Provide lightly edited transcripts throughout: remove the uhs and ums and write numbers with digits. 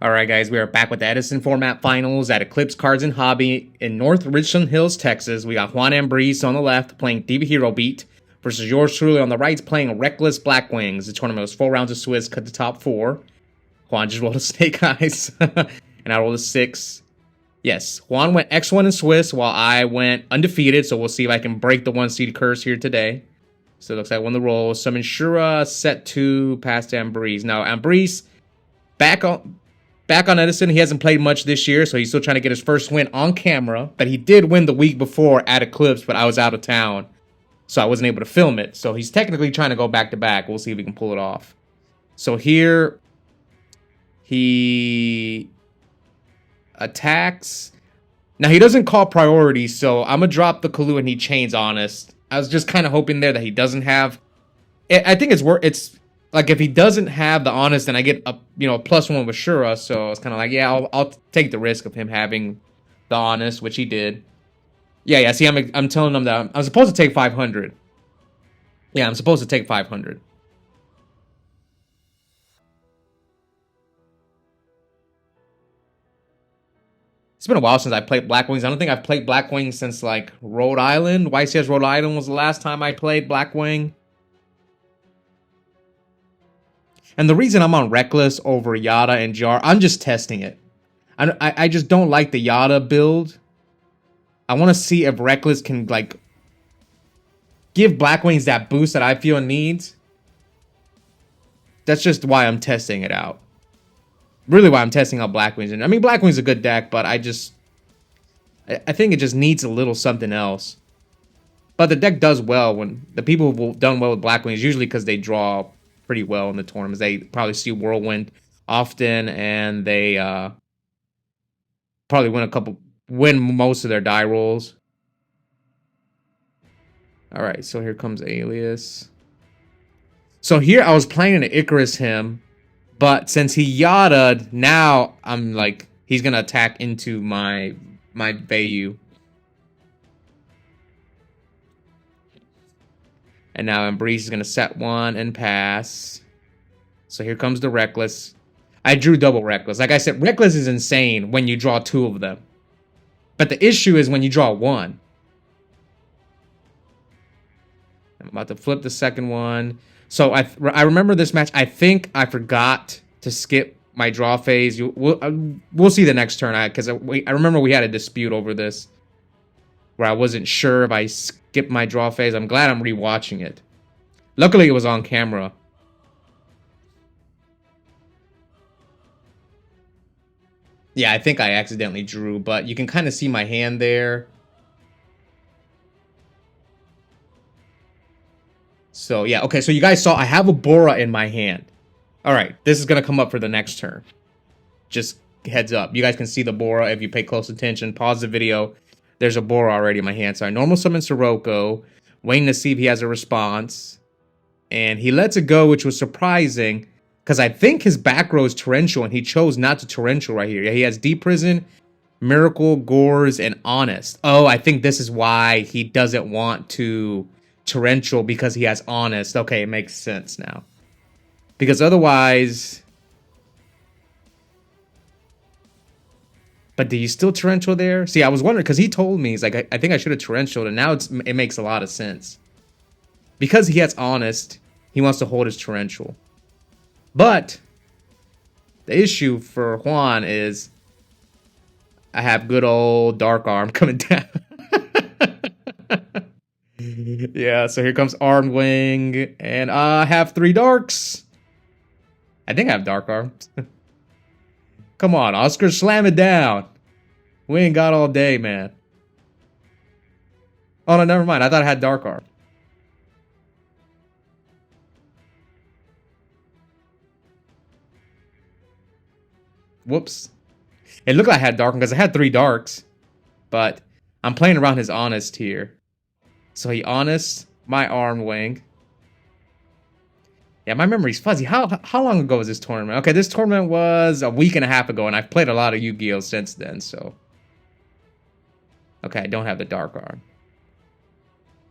Alright guys, we are back with the Edison Format Finals at Eclipse Cards and Hobby in North Richland Hills, Texas. We got Juan Ambriz on the left playing Diva Hero Beat versus yours truly on the right playing Reckless Blackwings. The tournament was 4 rounds of Swiss, cut the top 4. Juan just rolled a snake eyes, and I rolled a 6. Yes, Juan went X1 in Swiss while I went undefeated, so we'll see if I can break the 1-seed curse here today. So it looks like I won the roll. Summon Shura, set 2, past Ambriz. Now, Ambriz, back on Edison. He hasn't played much this year, so he's still trying to get his first win on camera. But he did win the week before at Eclipse, but I was out of town, so I wasn't able to film it. So he's technically trying to go back-to-back. We'll see if he can pull it off. So here, he attacks. Now, he doesn't call priority, so I'm going to drop the Kalu and he chains Honest. I was just kind of hoping there that he doesn't have... I think it's like, if he doesn't have the Honest, then I get a +1 with Shura. So it's kind of like, yeah, I'll take the risk of him having the Honest, which he did. Yeah. See, I'm telling him that I'm supposed to take 500. Yeah, I'm supposed to take 500. It's been a while since I played Blackwings. I don't think I've played Blackwing since like Rhode Island. YCS Rhode Island was the last time I played Blackwing. And the reason I'm on Reckless over Yada and Jar, I'm just testing it. I just don't like the Yada build. I want to see if Reckless can like give Blackwings that boost that I feel it needs. That's just why I'm testing it out. Really why I'm testing out Blackwings. And I mean, Blackwing's a good deck, but I think it just needs a little something else. But the deck does well when the people who've done well with Blackwings, usually because they draw pretty well in the tournaments. They probably see Whirlwind often, and they probably win most of their die rolls. All right, so here comes Alias. So here I was planning to Icarus him, but since he Yada'd, now I'm like, he's gonna attack into my Bayou. And now Ambriz is gonna set 1 and pass. So here comes the Reckless. I drew double Reckless. Like I said, Reckless is insane when you draw 2 of them. But the issue is when you draw 1. I'm about to flip the second one. So I remember this match. I think I forgot to skip my draw phase. We'll see the next turn. Because I remember we had a dispute over this, where I wasn't sure if I skipped my draw phase. I'm glad I'm rewatching it. Luckily, it was on camera. Yeah, I think I accidentally drew, but you can kind of see my hand there. So, yeah, okay, so you guys saw I have a Bora in my hand. All right, this is going to come up for the next turn. Just heads up. You guys can see the Bora if you pay close attention. Pause the video. There's a Bora already in my hand. So I normal summon Sirocco, waiting to see if he has a response. And he lets it go, which was surprising, because I think his back row is Torrential, and he chose not to Torrential right here. He has Deep Prison, Miracle, Gores, and Honest. Oh, I think this is why he doesn't want to Torrential, because he has Honest. Okay, it makes sense now. Because otherwise... But do you still Torrential there? See, I was wondering, because he told me, he's like, I think I should have Torrentialed, and now it makes a lot of sense. Because he has Honest, he wants to hold his Torrential. But the issue for Juan is I have good old Dark Arm coming down. Yeah, so here comes Armed Wing, and I have 3 Darks. I think I have Dark Arm. Come on, Oscar, slam it down. We ain't got all day, man. Oh, no, never mind. I thought I had Dark Arm. Whoops. It looked like I had Dark Arm because I had 3 Darks. But I'm playing around his Honest here. So he Honest my Armed Wing. Yeah, my memory's fuzzy. How long ago was this tournament? Okay, this tournament was a week and a half ago, and I've played a lot of Yu-Gi-Oh! Since then, so... Okay, I don't have the Dark Arm.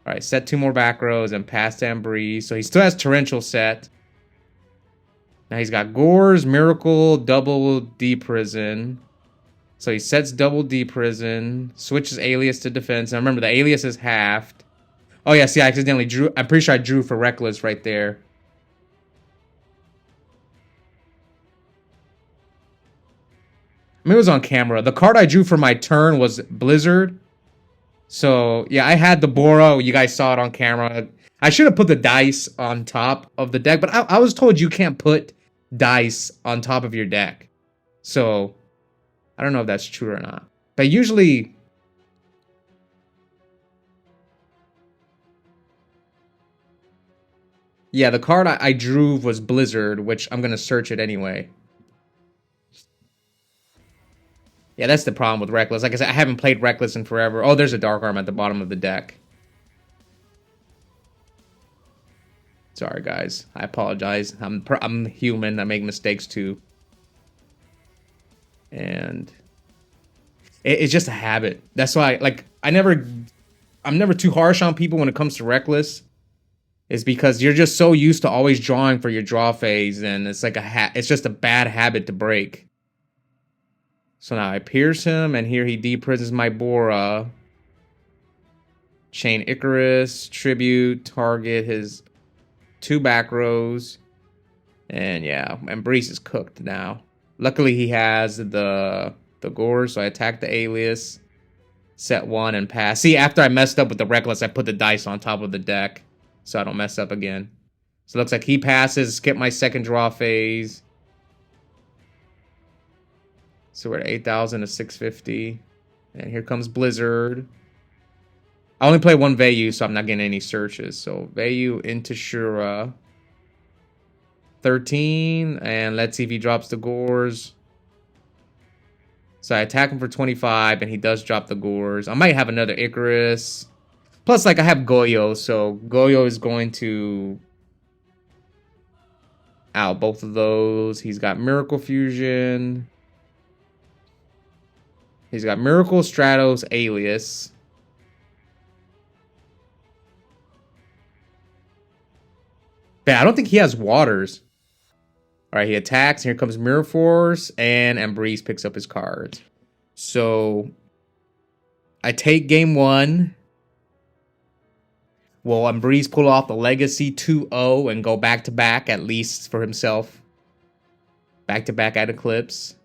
Alright, set 2 more back rows and past Ambriz. So he still has Torrential set. Now he's got Gores, Miracle, Double D Prison. So he sets Double D Prison, switches Alias to defense. Now remember, the Alias is halved. Oh yeah, see, I accidentally drew. I'm pretty sure I drew for Reckless right there. I mean, it was on camera. The card I drew for my turn was Blizzard. So yeah, I had the Boro. You guys saw it on camera. I should have put the dice on top of the deck, but I was told you can't put dice on top of your deck. So I don't know if that's true or not. But usually... Yeah, the card I drew was Blizzard, which I'm going to search it anyway. Yeah, that's the problem with Reckless. Like I said, I haven't played Reckless in forever. Oh, there's a Dark Arm at the bottom of the deck. Sorry, guys. I apologize. I'm human. I make mistakes too. And it's just a habit. That's why, like, I'm never too harsh on people when it comes to Reckless. Is because you're just so used to always drawing for your draw phase, and it's like it's just a bad habit to break. So now I pierce him, and here he deprisons my Bora. Chain Icarus, tribute, target his 2 back rows. And yeah, Ambriz is cooked now. Luckily he has the Gore, so I attack the Alias. Set 1 and pass. See, after I messed up with the Reckless, I put the dice on top of the deck, so I don't mess up again. So it looks like he passes, skip my second draw phase. So we're at 8,000 to 650. And here comes Blizzard. I only play 1 Vayu, so I'm not getting any searches. So Vayu into Shura. 13. And let's see if he drops the Gores. So I attack him for 25, and he does drop the Gores. I might have another Icarus. Plus, like, I have Goyo, so Goyo is going to out both of those. He's got Miracle Fusion. He's got Miracle, Stratos, Alias. But I don't think he has Waters. All right, he attacks. Here comes Mirror Force, and Ambriz picks up his cards. So I take game 1. Will Ambriz pull off the Legacy 2-0 and go back-to-back, at least for himself? Back-to-back at Eclipse.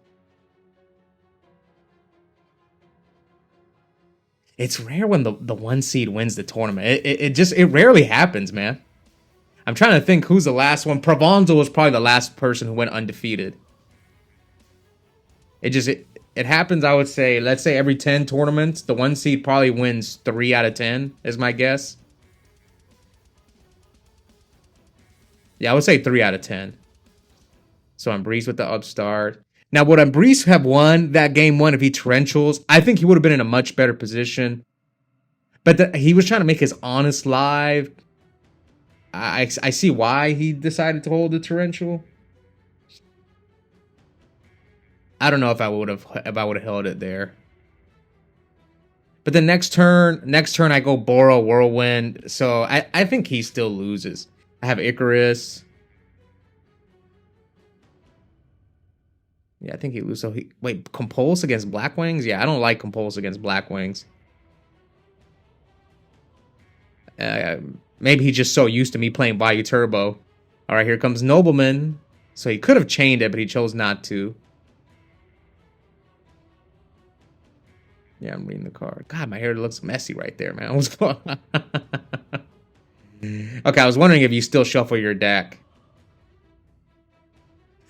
It's rare when the 1 seed wins the tournament. It rarely happens, man. I'm trying to think who's the last one. Provenzo was probably the last person who went undefeated. It happens, I would say, let's say every 10 tournaments, the 1 seed probably wins 3 out of 10, is my guess. Yeah, I would say 3 out of 10. So Ambriz with the upstart. Now, would Ambriz have won that game 1 if he torrentials? I think he would have been in a much better position. But he was trying to make his honest live. I see why he decided to hold the torrential. I don't know if I would have held it there. But the next turn I go Boro Whirlwind. So I think he still loses. I have Icarus. Yeah, I think he loses. So wait, Compulse against Blackwings? Yeah, I don't like Compulse against Blackwings. Maybe he's just so used to me playing Bayou Turbo. All right, here comes Nobleman. So he could have chained it, but he chose not to. Yeah, I'm reading the card. God, my hair looks messy right there, man. What's going on? Okay, I was wondering if you still shuffle your deck.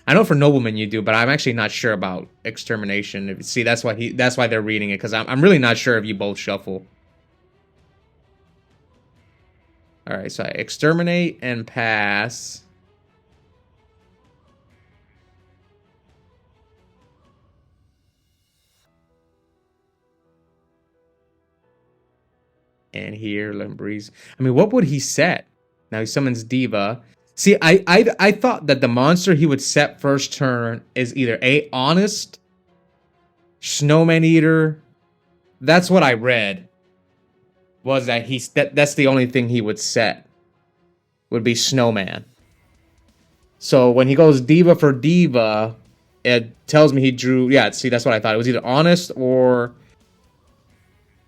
I know for Nobleman you do, but I'm actually not sure about Extermination. See, that's why they're reading it, because I'm really not sure if you both shuffle. All right, so I exterminate and pass. And here, Ambriz. I mean, what would he set? Now he summons Diva. See, I thought that the monster he would set first turn is either A, Honest, Snowman Eater. That's what I read. Was that that's the only thing he would set. Would be Snowman. So when he goes Diva for Diva, it tells me he drew... Yeah, see, that's what I thought. It was either Honest or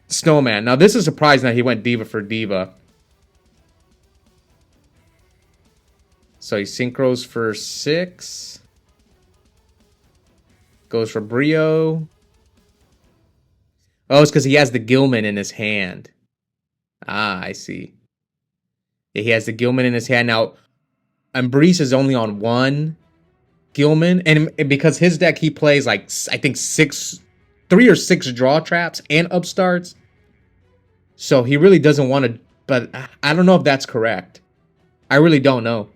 Snowman. Now, this is surprising that he went Diva for Diva. So he synchros for 6. Goes for Brio. Oh, it's because he has the Gilman in his hand. Ah, I see. Yeah, he has the Gilman in his hand. Now, Ambriz is only on 1 Gilman. And because his deck, he plays like, I think 3 or 6 draw traps and upstarts. So he really doesn't want to... But I don't know if that's correct. I really don't know.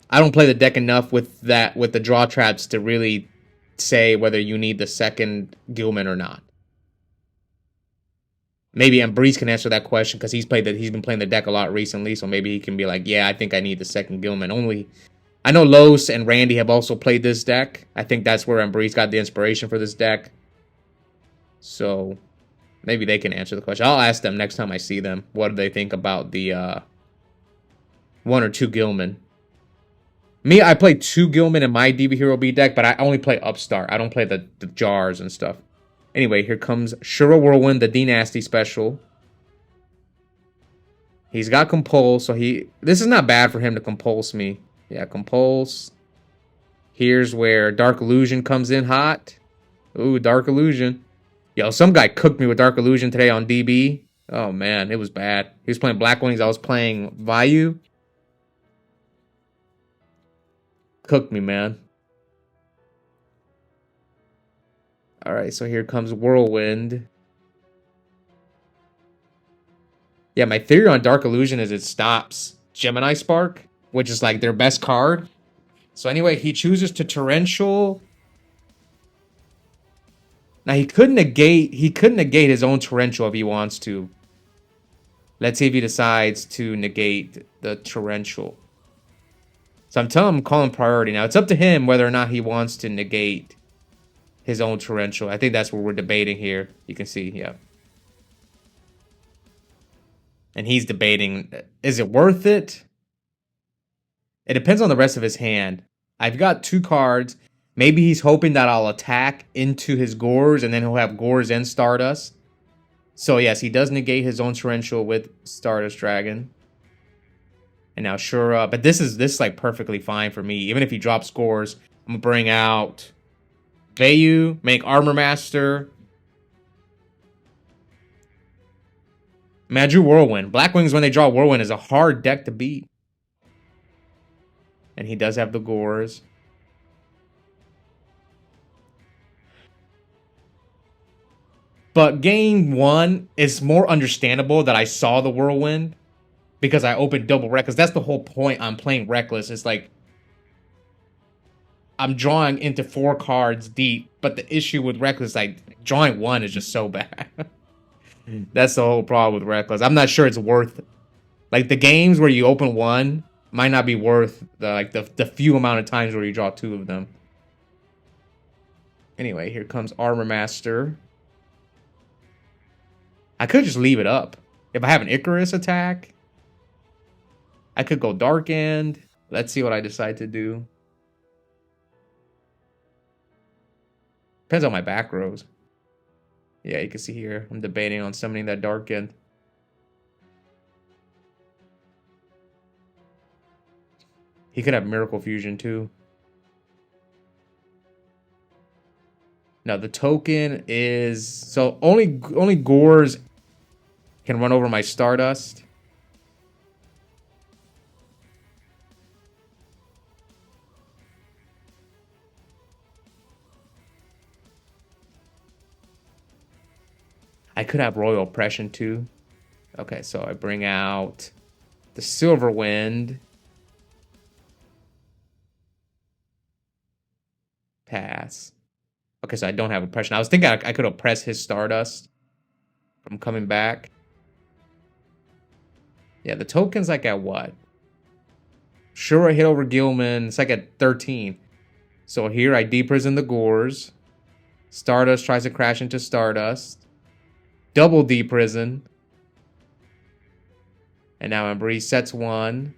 I don't play the deck enough with the draw traps to really say whether you need the second Gilman or not. Maybe Ambriz can answer that question because he's been playing the deck a lot recently, so maybe he can be like, yeah, I think I need the second Gilman. Only I know Los and Randy have also played this deck. I think that's where Ambriz got the inspiration for this deck. So maybe they can answer the question. I'll ask them next time I see them. What do they think about the 1 or 2 Gilman? Me, I play 2 Gilman in my Diva Hero B deck, but I only play Upstart. I don't play the jars and stuff. Anyway, here comes Shura Whirlwind, the D-Nasty special. He's got Compulse, so this is not bad for him to Compulse me. Yeah, Compulse. Here's where Dark Illusion comes in hot. Ooh, Dark Illusion. Yo, some guy cooked me with Dark Illusion today on DB. Oh, man, it was bad. He was playing Blackwings. I was playing Vayu. Cooked me, man. Alright, so here comes Whirlwind. Yeah, my theory on Dark Illusion is it stops Gemini Spark, which is like their best card. So anyway, he chooses to Torrential. Now he could negate his own Torrential if he wants to. Let's see if he decides to negate the Torrential. So I'm telling him calling priority. Now it's up to him whether or not he wants to negate his own Torrential. I think that's what we're debating here. You can see, yeah. And he's debating, is it worth it? It depends on the rest of his hand. I've got 2 cards. Maybe he's hoping that I'll attack into his Gores, and then he'll have Gores and Stardust. So yes, he does negate his own Torrential with Stardust Dragon. And now Shura, but this is like perfectly fine for me. Even if he drops Gores, I'm gonna bring out Vayu, make Armor Master. Maju Whirlwind. Blackwings, when they draw Whirlwind, is a hard deck to beat. And he does have the Gores. But game 1 is more understandable that I saw the Whirlwind because I opened double Reckless. That's the whole point I'm playing Reckless. It's like I'm drawing into 4 cards deep, but the issue with Reckless, like drawing 1 is just so bad. That's the whole problem with Reckless. I'm not sure it's worth, like the games where you open 1 might not be worth the few amount of times where you draw 2 of them. Anyway, here comes Armor Master. I could just leave it up. If I have an Icarus attack, I could go Dark End. Let's see what I decide to do. Depends on my back rows. Yeah, you can see here, I'm debating on summoning that Dark End. He could have Miracle Fusion too. Now the token is, so only Gores can run over my Stardust. I could have Royal Oppression too. Okay, so I bring out the Silver Wind. Pass. Okay, so I don't have Oppression. I was thinking I could oppress his Stardust from coming back. Yeah, the token's like at what? Shura hit over Gilman. It's like at 13. So here I deprison the Gores. Stardust tries to crash into Stardust. Double deprison. And now Ambriz sets 1.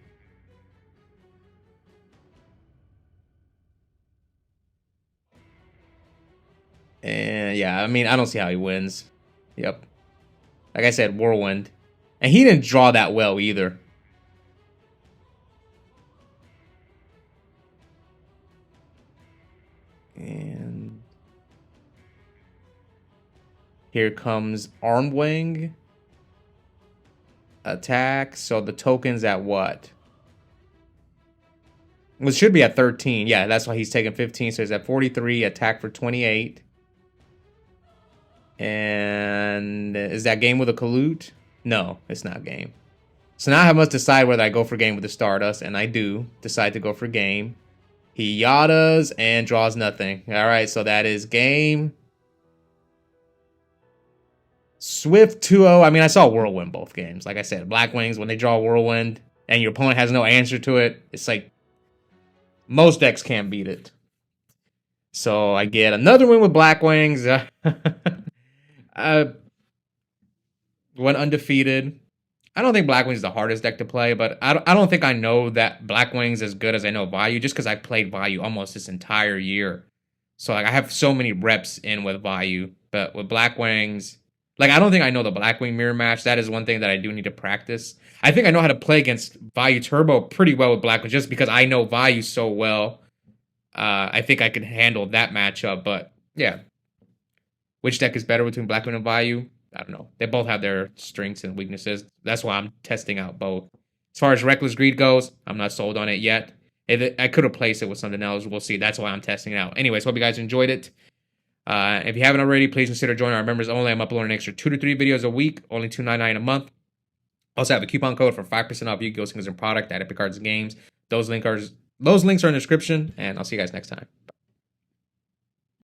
And yeah, I mean, I don't see how he wins. Yep. Like I said, Whirlwind. And he didn't draw that well either. And here comes Armwing. Attack. So the token's at what? Well, it should be at 13. Yeah, that's why he's taking 15. So he's at 43. Attack for 28. And is that game with a Kalut? No, it's not game. So now I must decide whether I go for game with the Stardust. And I do decide to go for game. He yadas and draws nothing. All right, so that is game. Swift 2-0. I mean, I saw Whirlwind both games. Like I said, Blackwings, when they draw Whirlwind and your opponent has no answer to it, it's like most decks can't beat it. So I get another win with Blackwings. Went undefeated. I don't think Blackwings is the hardest deck to play, but I don't think I know that Blackwings as good as I know Vayu, just because I played Vayu almost this entire year. So like I have so many reps in with Vayu, but with Blackwings, like I don't think I know the Blackwing mirror match. That is one thing that I do need to practice. I think I know how to play against Vayu Turbo pretty well with Blackwings, just because I know Vayu so well. I think I can handle that matchup, but yeah. Which deck is better between Blackwing and Vayu? I don't know. They both have their strengths and weaknesses. That's why I'm testing out both. As far as Reckless Greed goes, I'm not sold on it yet. I could replace it with something else. We'll see. That's why I'm testing it out. Anyways, hope you guys enjoyed it. If you haven't already, please consider joining our members only. I'm uploading an extra 2 to 3 videos a week, only $2.99 a month. Also have a coupon code for 5% off Yu-Gi-Oh! Singles and product at Epic Cards and Games. Those links are in the description, and I'll see you guys next time.